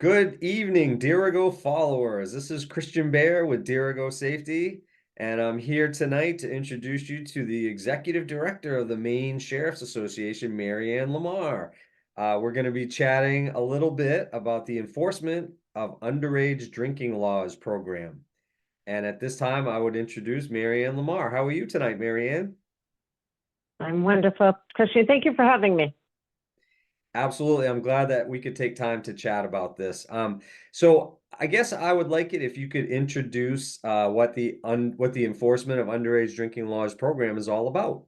Good evening, Dirigo followers. This is Christian Behr with Dirigo Safety, and I'm here tonight to introduce you to the Executive Director of the Maine Sheriffs Association, Mary-Anne LaMarre. We're going to be chatting a little bit about the enforcement of underage drinking laws program. And at this time, I would introduce Mary-Anne LaMarre. How are you tonight, Mary-Anne? I'm wonderful, Christian. Thank you for having me. Absolutely. I'm glad that we could take time to chat about this. So I guess I would like it if you could introduce what the enforcement of underage drinking laws program is all about.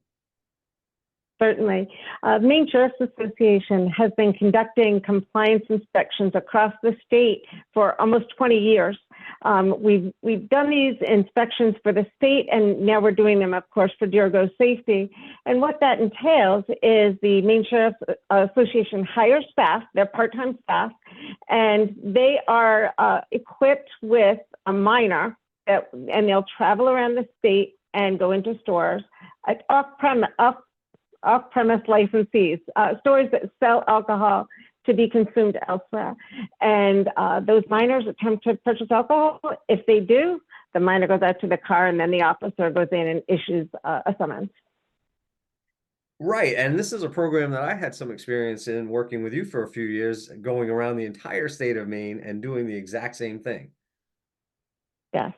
Certainly. Maine Sheriffs Association has been conducting compliance inspections across the state for almost 20 years. We've done these inspections for the state, and now we're doing them, of course, for Dirigo Safety. And what that entails is the Maine Sheriffs Association hires staff, they're part-time staff, and they are equipped with a minor, and they'll travel around the state and go into stores at off-premise licensees, stores that sell alcohol to be consumed elsewhere. And those minors attempt to purchase alcohol. If they do, the minor goes out to the car, and then the officer goes in and issues a summons. Right. And this is a program that I had some experience in working with you for a few years, going around the entire state of Maine and doing the exact same thing. Yes.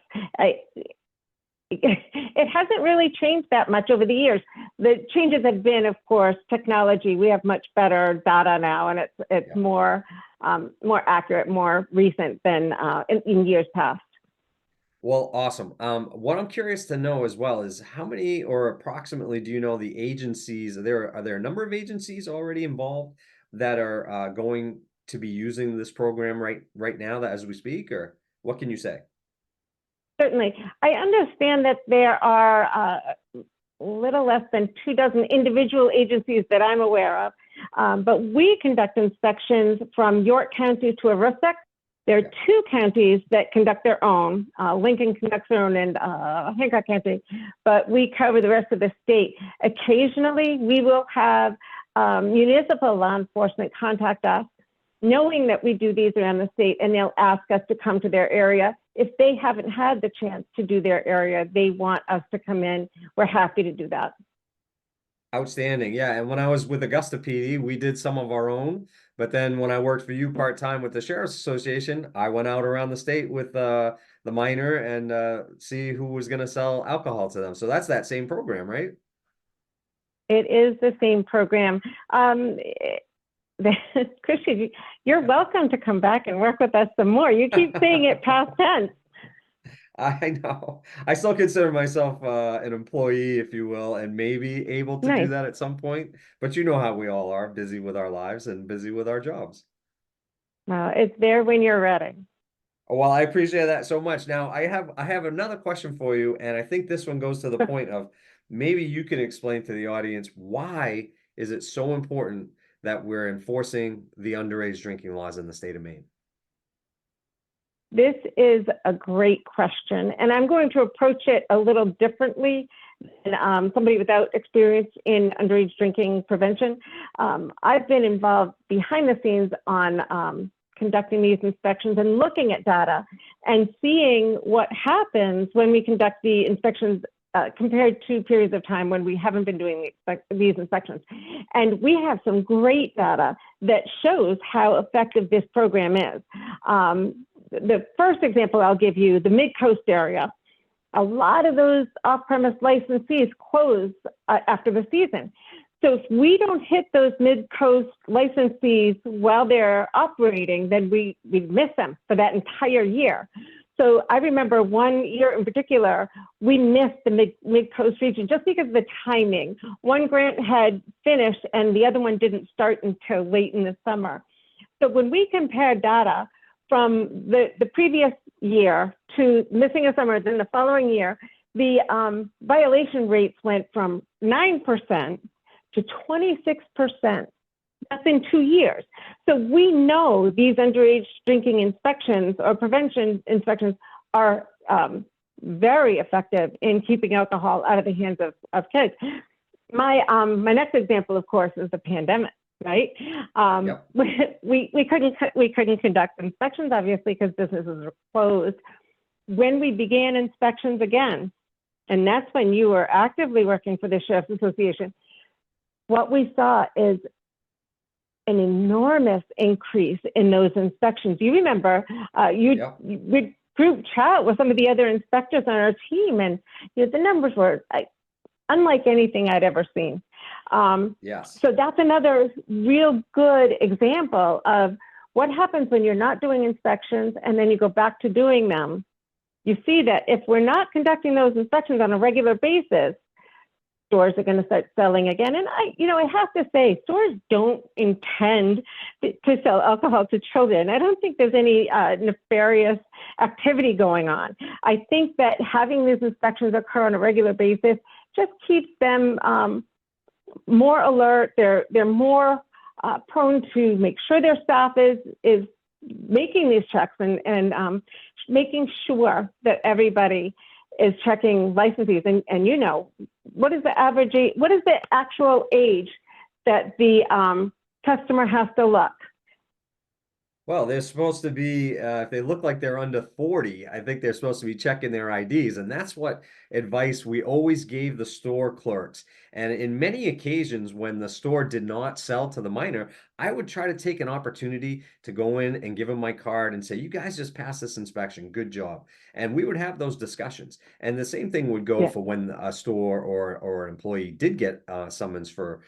It hasn't really changed that much over the years. The changes have been, of course, technology. We have much better data now, and it's Yeah. more accurate, more recent than in years past. Well, awesome. What I'm curious to know as well is how many or approximately do you know the agencies? Are there a number of agencies already involved that are going to be using this program right now that as we speak, or what can you say? Certainly. I understand that there are little less than 24 individual agencies that I'm aware of, but we conduct inspections from York County to Aroostook. There are two counties that conduct their own. Lincoln conducts their own, and Hancock County, but we cover the rest of the state. Occasionally, we will have municipal law enforcement contact us, knowing that we do these around the state, and they'll ask us to come to their area. If they haven't had the chance to do their area, they want us to come in. We're happy to do that. Outstanding. Yeah. And when I was with Augusta PD, we did some of our own. But then when I worked for you part-time with the Sheriff's Association, I went out around the state with the minor and see who was going to sell alcohol to them. So that's that same program, right? It is the same program. Christian, you're welcome to come back and work with us some more. You keep saying it past tense. I know. I still consider myself an employee, if you will, and maybe able to do Nice. that at some point. But you know how we all are, busy with our lives and busy with our jobs. Well, it's there when you're ready. Well, I appreciate that so much. Now, I have another question for you, and I think this one goes to the point of maybe you can explain to the audience why is it so important that we're enforcing the underage drinking laws in the state of Maine? This is a great question, and I'm going to approach it a little differently than somebody without experience in underage drinking prevention. I've been involved behind the scenes on conducting these inspections and looking at data and seeing what happens when we conduct the inspections compared to periods of time when we haven't been doing these inspections. And we have some great data that shows how effective this program is. The first example I'll give you, the Mid-Coast area. A lot of those off-premise licensees close after the season. So if we don't hit those Mid-Coast licensees while they're operating, then we miss them for that entire year. So I remember one year in particular, we missed the Mid-Coast region just because of the timing. One grant had finished and the other one didn't start until late in the summer. So when we compared data from the previous year to missing a summer, then the following year, the violation rates went from 9% to 26%. That's in 2 years. So we know these underage drinking inspections or prevention inspections are very effective in keeping alcohol out of the hands of kids. My next example, of course, is the pandemic. right? Yep. We couldn't conduct inspections, obviously, because businesses were closed. When we began inspections again, and that's when you were actively working for the Sheriffs Association, what we saw is an enormous increase in those inspections. You remember, Yep. we'd group chat with some of the other inspectors on our team, and the numbers were unlike anything I'd ever seen. Yes. So that's another real good example of what happens when you're not doing inspections and then you go back to doing them. You see that if we're not conducting those inspections on a regular basis, stores are going to start selling again. And I have to say, stores don't intend to sell alcohol to children. I don't think there's any nefarious activity going on. I think that having these inspections occur on a regular basis just keeps them more alert. They're more prone to make sure their staff is making these checks and making sure that everybody is checking licenses. And what is the average age, what is the actual age that the customer has to look? Well, they're supposed to be, if they look like they're under 40, I think they're supposed to be checking their IDs. And that's what advice we always gave the store clerks. And in many occasions, when the store did not sell to the minor, I would try to take an opportunity to go in and give them my card and say, you guys just passed this inspection. Good job. And we would have those discussions. And the same thing would go Yeah. for when a store or an employee did get summons for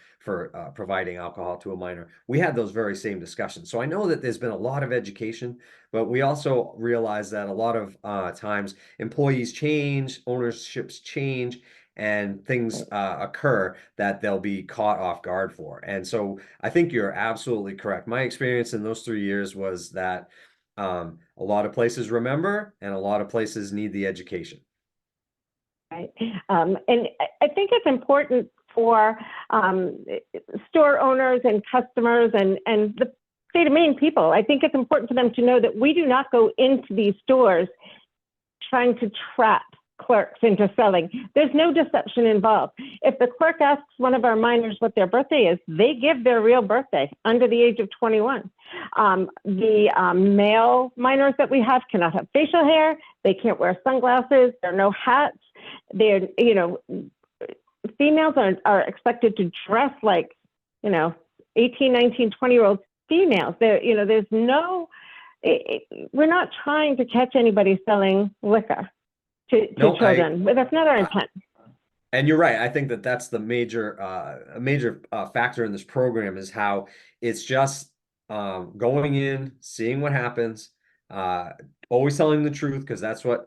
providing alcohol to a minor. We had those very same discussions. So I know that there's been a lot of education, but we also realize that a lot of times employees change, ownerships change, and things occur that they'll be caught off guard for. And so I think you're absolutely correct. My experience in those 3 years was that a lot of places remember and a lot of places need the education. Right. And I think it's important for store owners and customers and the state of Maine people. I think it's important for them to know that we do not go into these stores trying to trap clerks into selling. There's no deception involved. If the clerk asks one of our minors what their birthday is, they give their real birthday under the age of 21. The male minors that we have cannot have facial hair. They can't wear sunglasses. There are no hats. They're, females are expected to dress like, 18, 19, 20-year-old females. There's no, we're not trying to catch anybody selling liquor to children. But that's not our intent. And you're right. I think that that's the major factor in this program is how it's just going in, seeing what happens, always telling the truth, because that's what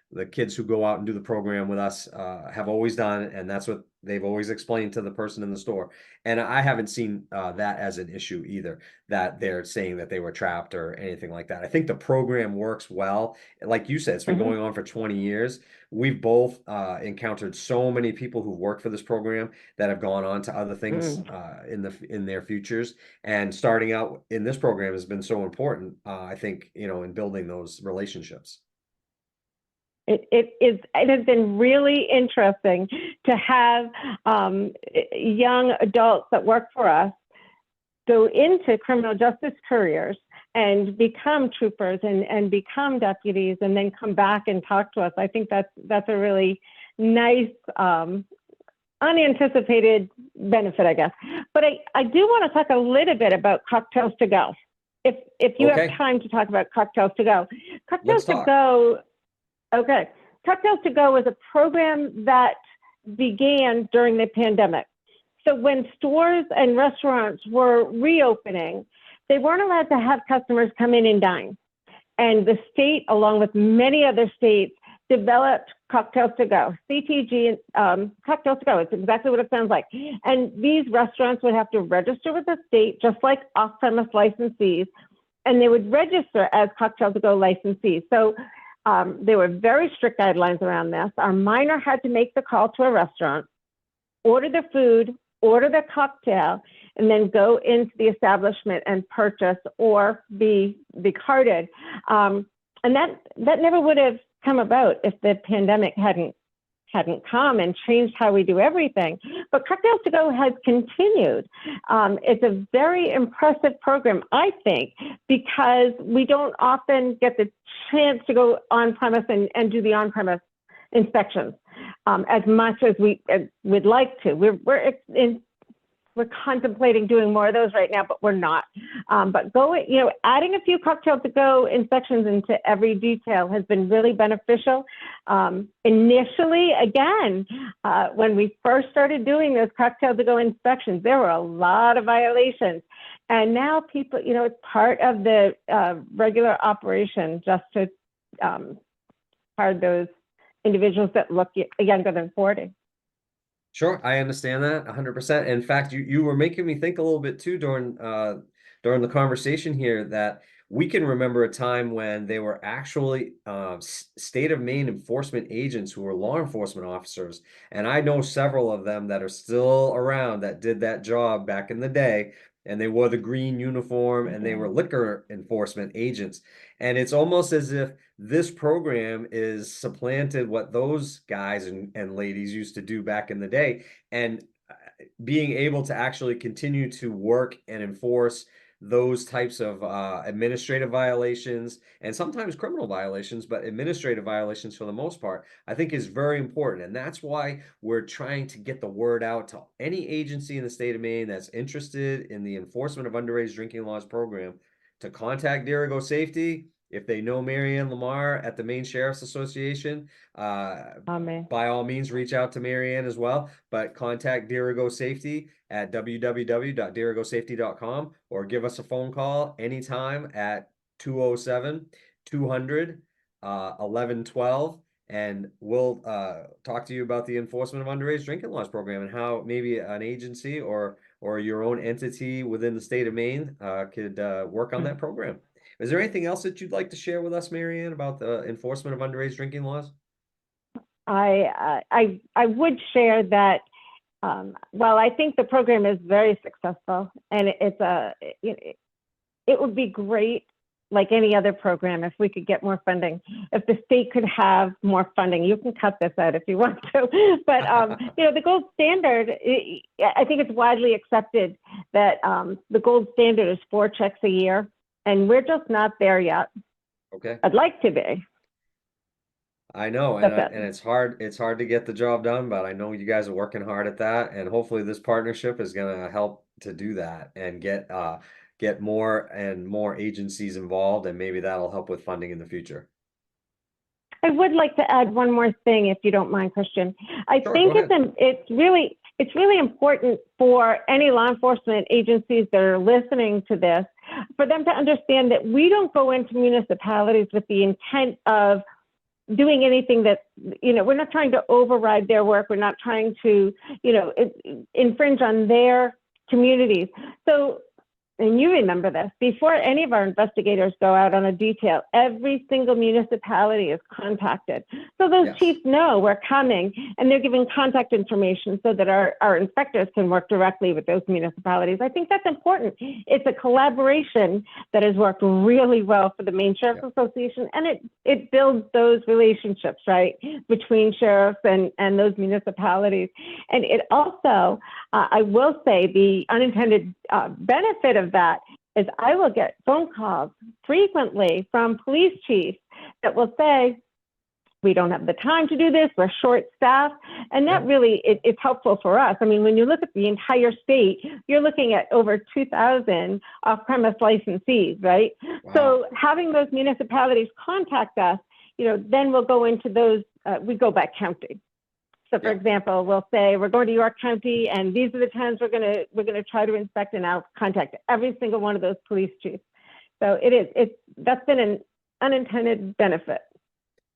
the kids who go out and do the program with us have always done, and that's what they've always explained to the person in the store. And I haven't seen that as an issue either, that they're saying that they were trapped or anything like that. I think the program works well. Like you said, it's been going on for 20 years. We've both encountered so many people who work for this program that have gone on to other things in their futures. And starting out in this program has been so important, I think, in building those relationships. It has been really interesting to have young adults that work for us go into criminal justice careers and become troopers and become deputies and then come back and talk to us. I think that's a really nice unanticipated benefit, I guess. But I do want to talk a little bit about Cocktails to Go. If you have time to talk about Cocktails to Go. Cocktails to Go. Okay. Cocktails to Go was a program that began during the pandemic. So when stores and restaurants were reopening, they weren't allowed to have customers come in and dine. And the state, along with many other states, developed Cocktails to Go, CTG, Cocktails to Go. It's exactly what it sounds like. And these restaurants would have to register with the state, just like off-premise licensees, and they would register as Cocktails to Go licensees. So there were very strict guidelines around this. Our minor had to make the call to a restaurant, order the food, order the cocktail, and then go into the establishment and purchase or be carded. And that never would have come about if the pandemic hadn't hadn't come and changed how we do everything. But Cocktails to Go has continued. It's a very impressive program, I think, because we don't often get the chance to go on premise and do the on premise inspections as much as we would like to. We're contemplating doing more of those right now, but we're not. But adding a few Cocktail to Go inspections into every detail has been really beneficial. Initially, again, when we first started doing those Cocktail to Go inspections, there were a lot of violations. And now people, it's part of the regular operation just to card those individuals that look younger than 40. Sure, I understand that 100%. In fact, you were making me think a little bit too during the conversation here that we can remember a time when they were actually state of Maine enforcement agents who were law enforcement officers, and I know several of them that are still around that did that job back in the day, and they wore the green uniform and they were liquor enforcement agents. And it's almost as if this program is supplanted what those guys and ladies used to do back in the day, and being able to actually continue to work and enforce those types of administrative violations and sometimes criminal violations, but administrative violations for the most part, I think is very important. And that's why we're trying to get the word out to any agency in the state of Maine that's interested in the enforcement of underage drinking laws program to contact Dirigo Safety. If they know Mary-Anne LaMarre at the Maine Sheriffs Association, by all means, reach out to Mary-Anne as well, but contact Dirigo Safety at www.dirigosafety.com or give us a phone call anytime at 207-200-1112, and we'll talk to you about the enforcement of underage drinking laws program and how maybe an agency or your own entity within the state of Maine could work on that program. Is there anything else that you'd like to share with us, Mary-Anne, about the enforcement of underage drinking laws? I would share that while I think the program is very successful, and it would be great, like any other program, if we could get more funding. If the state could have more funding, you can cut this out if you want to. But the gold standard, I think it's widely accepted that the gold standard is 4 checks a year. And we're just not there yet. Okay. I'd like to be. I know, and it's hard to get the job done, but I know you guys are working hard at that, and hopefully this partnership is going to help to do that and get more and more agencies involved, and maybe that'll help with funding in the future. I would like to add one more thing, if you don't mind, Christian. I think it's really important for any law enforcement agencies that are listening to this, for them to understand that we don't go into municipalities with the intent of doing anything that, we're not trying to override their work. We're not trying to, infringe on their communities. So, and you remember this, before any of our investigators go out on a detail, every single municipality is contacted. So those chiefs know we're coming, and they're giving contact information so that our inspectors can work directly with those municipalities. I think that's important. It's a collaboration that has worked really well for the Maine Sheriffs Association, and it builds those relationships, right, between sheriffs and those municipalities. And it also, I will say, the unintended benefit of that is I will get phone calls frequently from police chiefs that will say, we don't have the time to do this, we're short-staffed, and that really, it's helpful for us. I mean, when you look at the entire state, you're looking at over 2,000 off-premise licensees, right? Wow. So having those municipalities contact us, then we'll go into those, we go by county. So, for example, we'll say we're going to York County, and these are the towns we're gonna try to inspect, and I'll contact every single one of those police chiefs. So that's been an unintended benefit.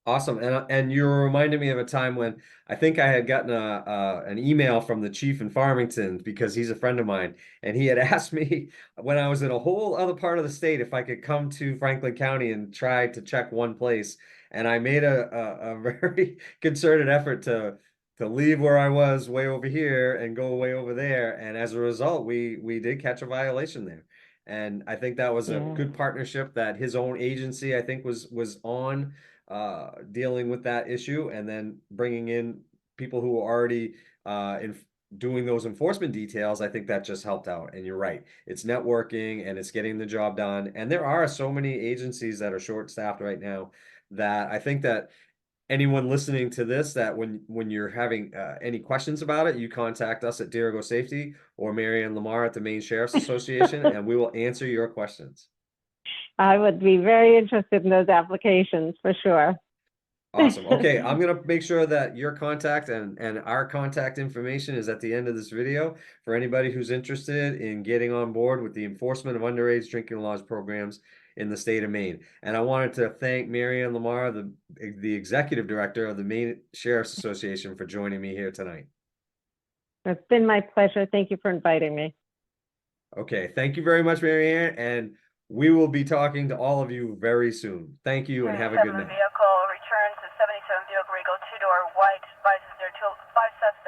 Awesome, and you reminded me of a time when I think I had gotten an email from the chief in Farmington, because he's a friend of mine, and he had asked me when I was in a whole other part of the state if I could come to Franklin County and try to check one place, and I made a very concerted effort to leave where I was way over here and go way over there. And as a result, we did catch a violation there. And I think that was a good partnership that his own agency, I think, was on dealing with that issue, and then bringing in people who are already doing those enforcement details, I think that just helped out. And you're right, it's networking and it's getting the job done. And there are so many agencies that are short-staffed right now that I think that anyone listening to this, that when you're having any questions about it, you contact us at Dirigo Safety or Mary-Anne LaMarre at the Maine Sheriffs Association, and we will answer your questions. I would be very interested in those applications for sure. Awesome. Okay, I'm gonna make sure that your contact and our contact information is at the end of this video for anybody who's interested in getting on board with the enforcement of underage drinking laws programs in the state of Maine. And I wanted to thank Mary-Anne LaMarre, the executive director of the Maine Sheriffs Association, for joining me here tonight. It's been my pleasure. Thank you for inviting me. Okay, thank you very much, Mary-Anne, and we will be talking to all of you very soon. Thank you and have a good night. Vehicle returns to 77 Dirigo, two-door white, devices there, 5 suspects.